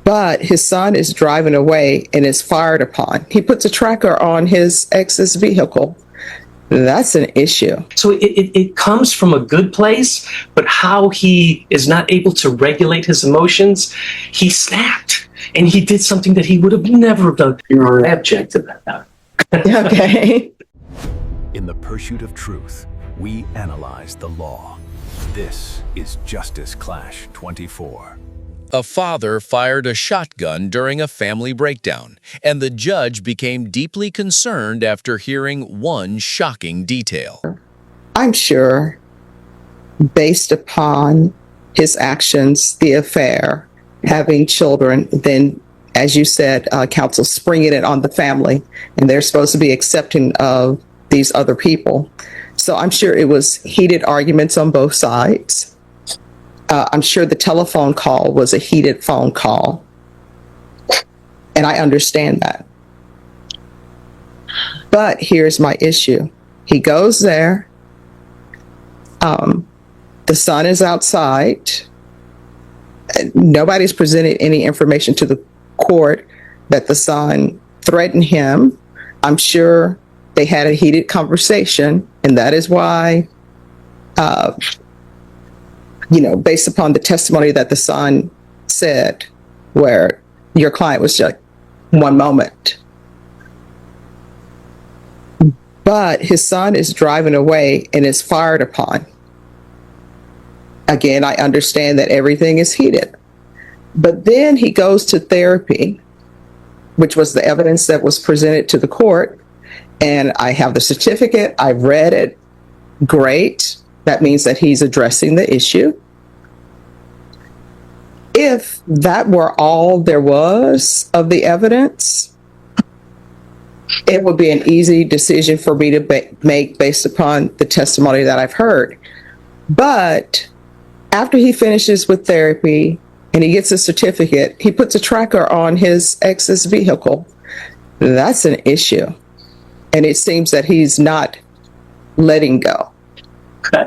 but his son is driving away and is fired upon. He puts a tracker on his ex's vehicle. That's an issue. So it comes from a good place, but how he is not able to regulate his emotions, he snapped and he did something that he would have never done. You're abject to that. Okay. In the pursuit of truth, we analyze the law. This is Justice Clash 24. A father fired a shotgun during a family breakdown, and the judge became deeply concerned after hearing one shocking detail. I'm sure, based upon his actions, the affair, having children, then, as you said, counsel springing it on the family, and they're supposed to be accepting of these other people. So I'm sure it was heated arguments on both sides. I'm sure the telephone call was a heated phone call. And I understand that. But here's my issue. He goes there. The son is outside. Nobody's presented any information to the court that the son threatened him. I'm sure they had a heated conversation, and that is why based upon the testimony that the son said, where your client was just one moment. But his son is driving away and is fired upon. Again, I understand that everything is heated. But then he goes to therapy, which was the evidence that was presented to the court. And I have the certificate. I've read it. Great. That means that he's addressing the issue. If that were all there was of the evidence, it would be an easy decision for me to make based upon the testimony that I've heard. But after he finishes with therapy and he gets a certificate, he puts a tracker on his ex's vehicle. That's an issue. And it seems that he's not letting go.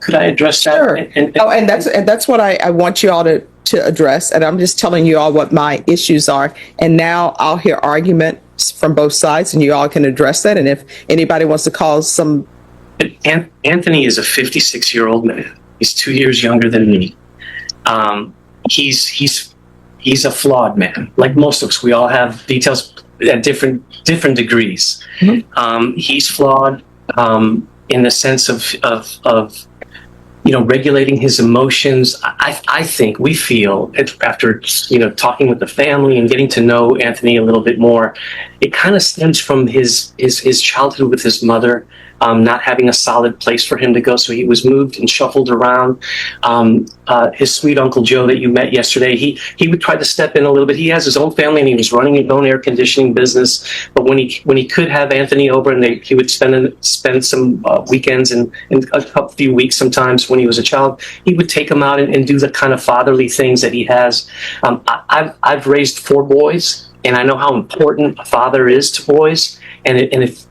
Could I address that? Sure. And that's what I want you all to address. And I'm just telling you all what my issues are. And now I'll hear arguments from both sides, and you all can address that. And if anybody wants to call some... Anthony is a 56-year-old man. He's 2 years younger than me. He's a flawed man. Like most of us, we all have details at different degrees. Mm-hmm. He's flawed in the sense of regulating his emotions. I think we feel after talking with the family and getting to know Anthony a little bit more, it kind of stems from his childhood with his mother. Not having a solid place for him to go, so he was moved and shuffled around. His sweet Uncle Joe that you met yesterday, he would try to step in a little bit. He has his own family and he was running his own air conditioning business. But when he could have Anthony over, and he would spend some weekends and a few weeks sometimes when he was a child, he would take him out and do the kind of fatherly things that he has. I've raised 4 boys, and I know how important a father is to boys. And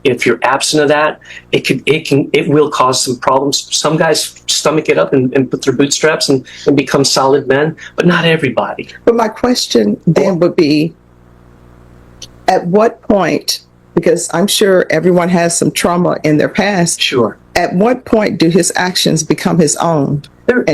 if you're absent of that, it will cause some problems. Some guys stomach it up and put their bootstraps and become solid men, but not everybody. But my question then would be, at what point, because I'm sure everyone has some trauma in their past. Sure. At what point do his actions become his own? They're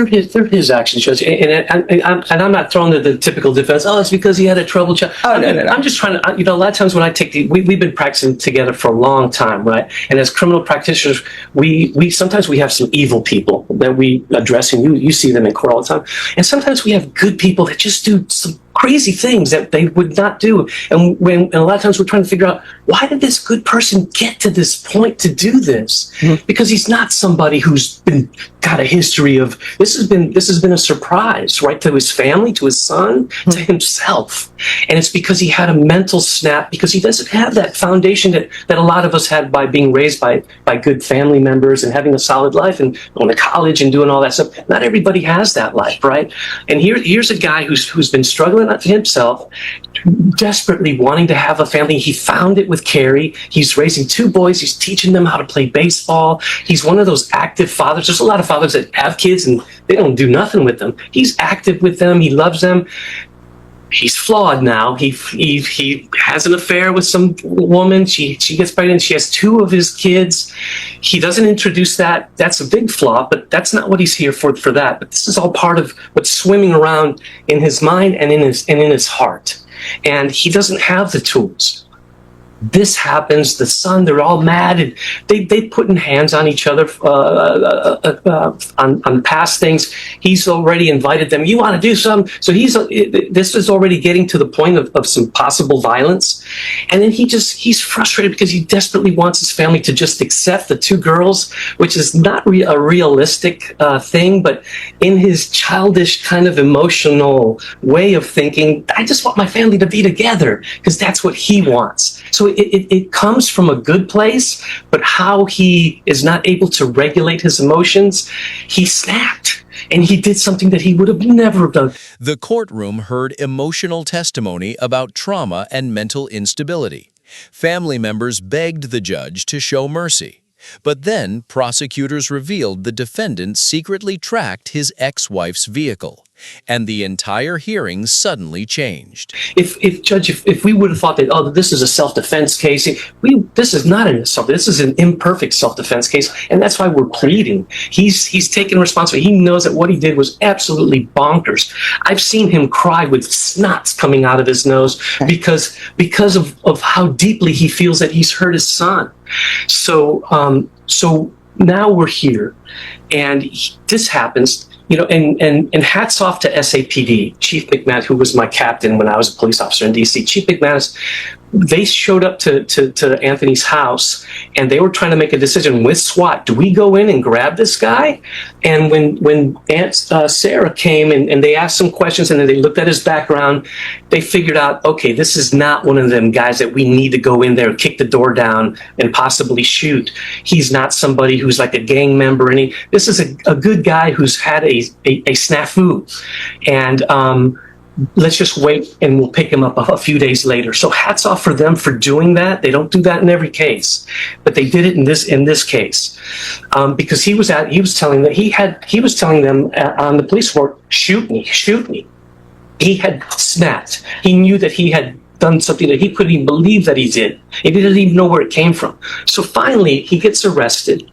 his actions, Judge. And I'm not throwing the typical defense. Oh, it's because he had a troubled child. Oh, no. I'm just trying to, a lot of times when I take we've been practicing together for a long time, right? And as criminal practitioners, we sometimes we have some evil people that we address, and you see them in court all the time. And sometimes we have good people that just do some crazy things that they would not do. And a lot of times we're trying to figure out, why did this good person get to this point to do this? Mm-hmm. Because he's not somebody who's got a history of this has been a surprise, right, to his family, to his son, to himself. And it's because he had a mental snap, because he doesn't have that foundation that a lot of us had by being raised by good family members and having a solid life and going to college and doing all that stuff. Not everybody has that life, right? And here's a guy who's been struggling himself, desperately wanting to have a family. He found it with Carrie. He's raising 2 boys. He's teaching them how to play baseball. He's one of those active fathers. There's a lot of fathers that have kids and they don't do nothing with them. He's active with them. He loves them. he's flawed now. He has an affair with some woman. She gets pregnant. She has 2 of his kids. He doesn't introduce that. That's a big flaw, but that's not what he's here for that. But this is all part of what's swimming around in his mind and in his heart. And he doesn't have the tools. This happens. The son, they're all mad, and they putting hands on each other on past things. He's already invited them. You want to do something? So this is already getting to the point of some possible violence, and then he's frustrated because he desperately wants his family to just accept the 2 girls, which is not a realistic thing, but in his childish kind of emotional way of thinking, I just want my family to be together because that's what he wants. So it comes from a good place, but how he is not able to regulate his emotions, he snapped and he did something that he would have never done. The courtroom heard emotional testimony about trauma and mental instability. Family members begged the judge to show mercy. But then prosecutors revealed the defendant secretly tracked his ex-wife's vehicle, and the entire hearing suddenly changed. If we would have thought that, oh, this is a self-defense case, this is not this is an imperfect self-defense case, and that's why we're pleading. He's taken responsibility. He knows that what he did was absolutely bonkers. I've seen him cry with snots coming out of his nose because of how deeply he feels that he's hurt his son. So now we're here, and this happens. And hats off to SAPD, Chief McManus, who was my captain when I was a police officer in DC. Chief McManus, they showed up to Anthony's house, and they were trying to make a decision with SWAT. Do we go in and grab this guy? And when Aunt Sarah came and they asked some questions and then they looked at his background, they figured out, okay, this is not one of them guys that we need to go in there, kick the door down, and possibly shoot. He's not somebody who's like a gang member. This is a good guy who's had a snafu. And let's just wait and we'll pick him up a few days later. So hats off for them for doing that. They don't do that in every case, but they did it in this case because he was telling them on the police report, shoot me. He had snapped. He knew that he had done something that he couldn't even believe that he did. He didn't even know where it came from. So finally, he gets arrested.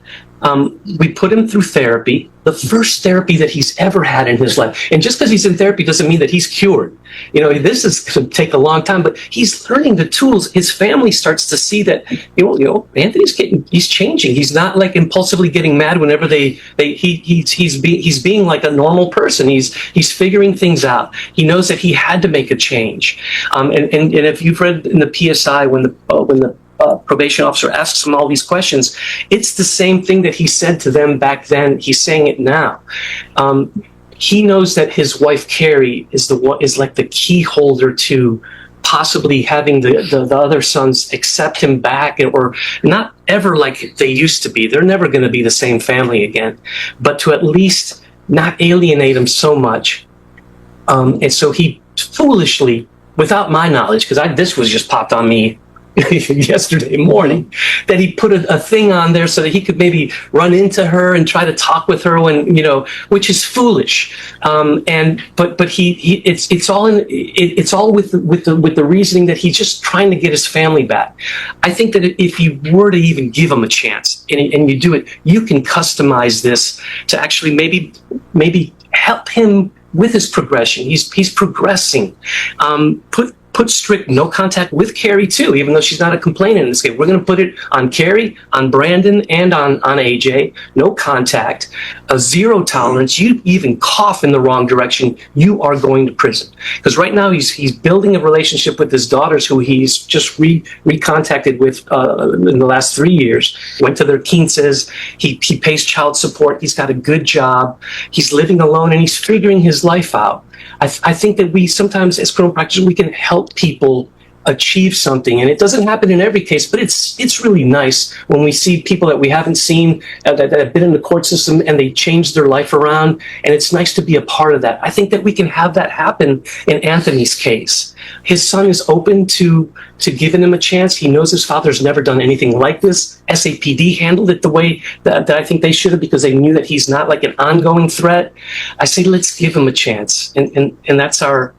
We put him through therapy, the first therapy that he's ever had in his life. And just because he's in therapy doesn't mean that he's cured. This is going to take a long time, but he's learning the tools. His family starts to see that, he's changing. He's not like impulsively getting mad whenever he's being like a normal person. He's figuring things out. He knows that he had to make a change. And if you've read in the PSI when the probation officer asks him all these questions, it's the same thing that he said to them back then. He's saying it now. He knows that his wife Carrie is like the key holder to possibly having the other sons accept him back, or not ever like they used to be. They're never going to be the same family again, but to at least not alienate him so much. And so he foolishly, without my knowledge, because this was just popped on me yesterday morning, that he put a thing on there so that he could maybe run into her and try to talk with her when, which is foolish. But it's all with the reasoning that he's just trying to get his family back. I think that if you were to even give him a chance and you do it, you can customize this to actually maybe help him with his progression. He's progressing. Put strict no contact with Carrie too, even though she's not a complainant in this case. We're going to put it on Carrie, on Brandon, and on AJ. No contact, a zero tolerance. You even cough in the wrong direction, you are going to prison. Because right now he's building a relationship with his daughters, who he's just recontacted with in the last 3 years. Went to their quinces. He pays child support. He's got a good job. He's living alone and he's figuring his life out. I think that we sometimes, as criminal practitioners, we can help people achieve something, and it doesn't happen in every case, but it's really nice when we see people that we haven't seen that have been in the court system and they changed their life around, and it's nice to be a part of that. I think that we can have that happen in Anthony's case. His son is open to giving him a chance. He knows his father's never done anything like this. SAPD handled it the way that I think they should have, because they knew that he's not like an ongoing threat. I say, let's give him a chance, and that's our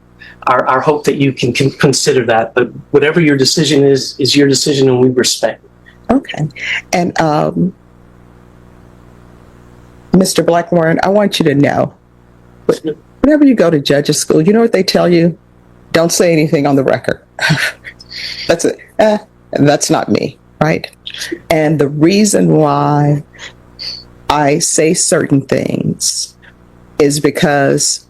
our hope that you can consider that. But whatever your decision is your decision, and we respect it. Okay. And Mr. Blackmore, I want you to know, whenever you go to judges school, you know what they tell you? Don't say anything on the record. That's it. That's not me, right? And the reason why I say certain things is because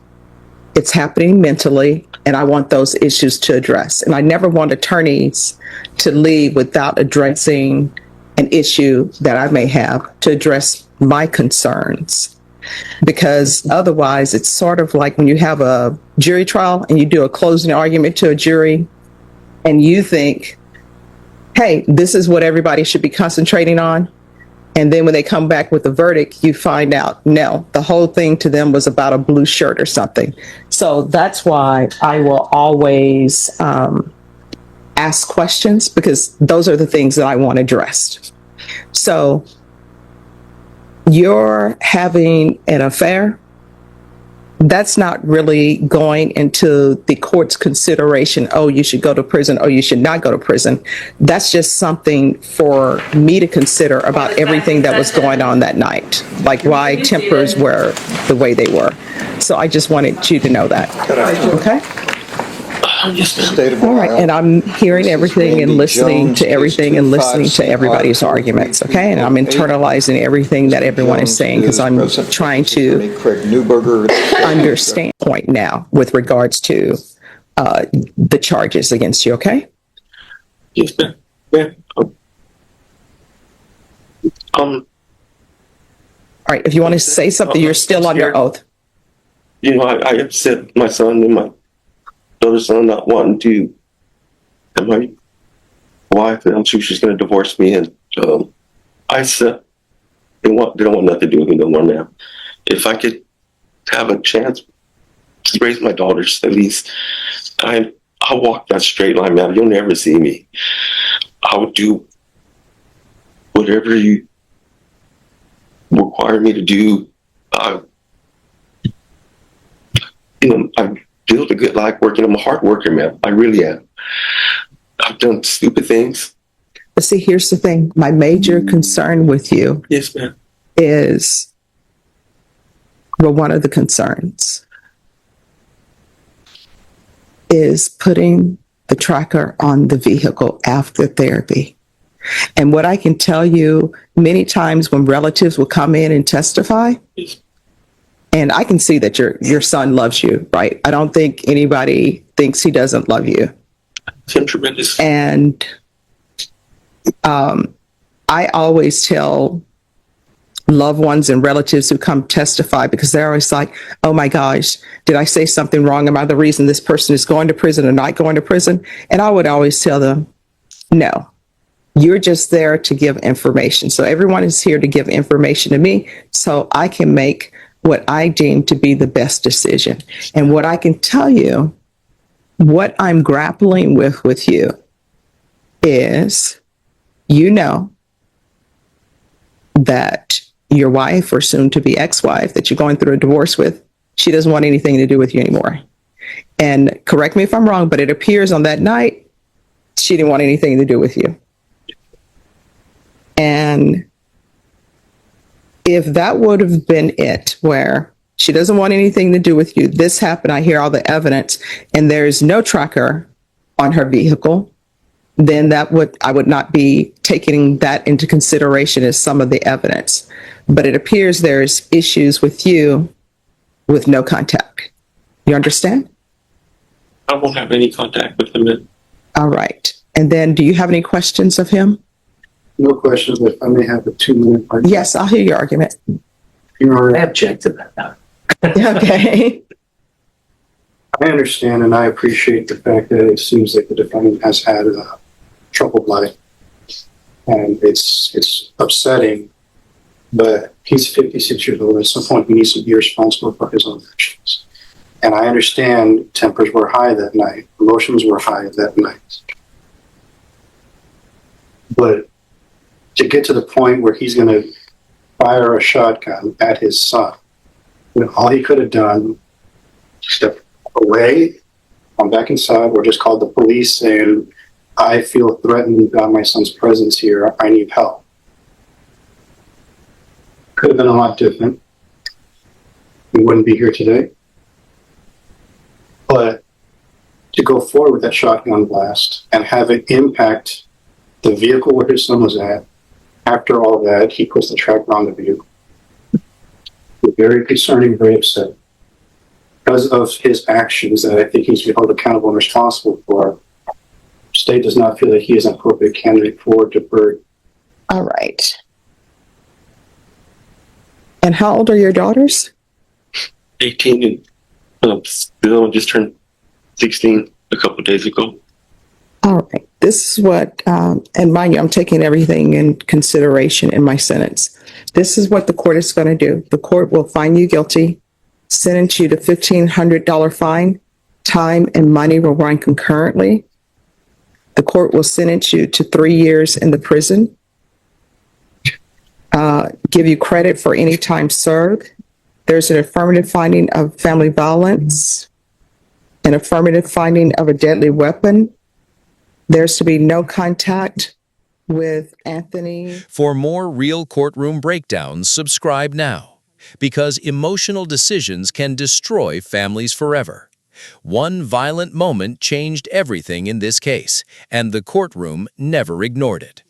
it's happening mentally, and I want those issues to address. And I never want attorneys to leave without addressing an issue that I may have to address my concerns. Because otherwise, it's sort of like when you have a jury trial and you do a closing argument to a jury, and you think, hey, this is what everybody should be concentrating on. And then when they come back with the verdict, you find out, no, the whole thing to them was about a blue shirt or something. So that's why I will always ask questions, because those are the things that I want addressed. So you're having an affair. That's not really going into the court's consideration. Oh, you should go to prison. Oh, you should not go to prison. That's just something for me to consider about everything that was going on that night, like why tempers were the way they were. So I just wanted you to know that. Okay? All right, and I'm hearing everything and listening to everything and listening to everybody's arguments, okay? And I'm internalizing everything that everyone is saying, because I'm trying to understand point now with regards to the charges against you, okay? Yes, ma'am. Ma'am. All right, if you want to say something, you're still under oath. You know, I upset my son and my other son not wanting to, and my wife, and I'm sure she's going to divorce me. And I said, they don't want nothing to do with me no more now. If I could have a chance to raise my daughters, at least, I'll walk that straight line, man. You'll never see me. I would do whatever you require me to do. I built a good life working. I'm a hard worker, man. I really am. I've done stupid things. But see, here's the thing. My major concern with you Yes, ma'am. is, well, one of the concerns is putting the tracker on the vehicle after therapy. And what I can tell you, many times when relatives will come in and testify, Yes. and I can see that your son loves you, right? I don't think anybody thinks he doesn't love you. It's been tremendous. And I always tell loved ones and relatives who come testify, because they're always like, oh my gosh, did I say something wrong? Am I the reason this person is going to prison or not going to prison? And I would always tell them, no, you're just there to give information. So everyone is here to give information to me so I can make what I deem to be the best decision. And what I can tell you, what I'm grappling with you is, you know, that your wife, or soon to be ex-wife, that you're going through a divorce with, she doesn't want anything to do with you anymore. And correct me if I'm wrong, but it appears on that night, she didn't want anything to do with you. And if that would have been it, where she doesn't want anything to do with you, this happened, I hear all the evidence, and there's no tracker on her vehicle, then I would not be taking that into consideration as some of the evidence. But it appears there's issues with you with no contact. You understand? I won't have any contact with him. All right. And then, do you have any questions of him? No questions, but I may have a 2-minute argument. Yes, I'll hear your argument. Your I Honor, object to that. Okay. I understand and I appreciate the fact that it seems like the defendant has had a troubled life. And it's upsetting, but he's 56 years old. At some point, he needs to be responsible for his own actions. And I understand tempers were high that night, emotions were high that night. But to get to the point where he's going to fire a shotgun at his son, when all he could have done, step away gone back inside or just called the police saying, I feel threatened by my son's presence here. I need help. Could have been a lot different. We wouldn't be here today. But to go forward with that shotgun blast and have it impact the vehicle where his son was at, after all that, he puts the tracker on the vehicle. Very concerning, very upset. Because of his actions that I think he's been held accountable and responsible for, state does not feel that he is an appropriate candidate for deferred. All right. And how old are your daughters? 18 and the other one just turned 16 a couple days ago. All right. This is what, and mind you, I'm taking everything in consideration in my sentence. This is what the court is going to do. The court will find you guilty, sentence you to $1,500 fine, time and money will run concurrently. The court will sentence you to 3 years in the prison, give you credit for any time served. There's an affirmative finding of family violence, an affirmative finding of a deadly weapon. There's to be no contact with Anthony. For more real courtroom breakdowns, subscribe now. Because emotional decisions can destroy families forever. One violent moment changed everything in this case, and the courtroom never ignored it.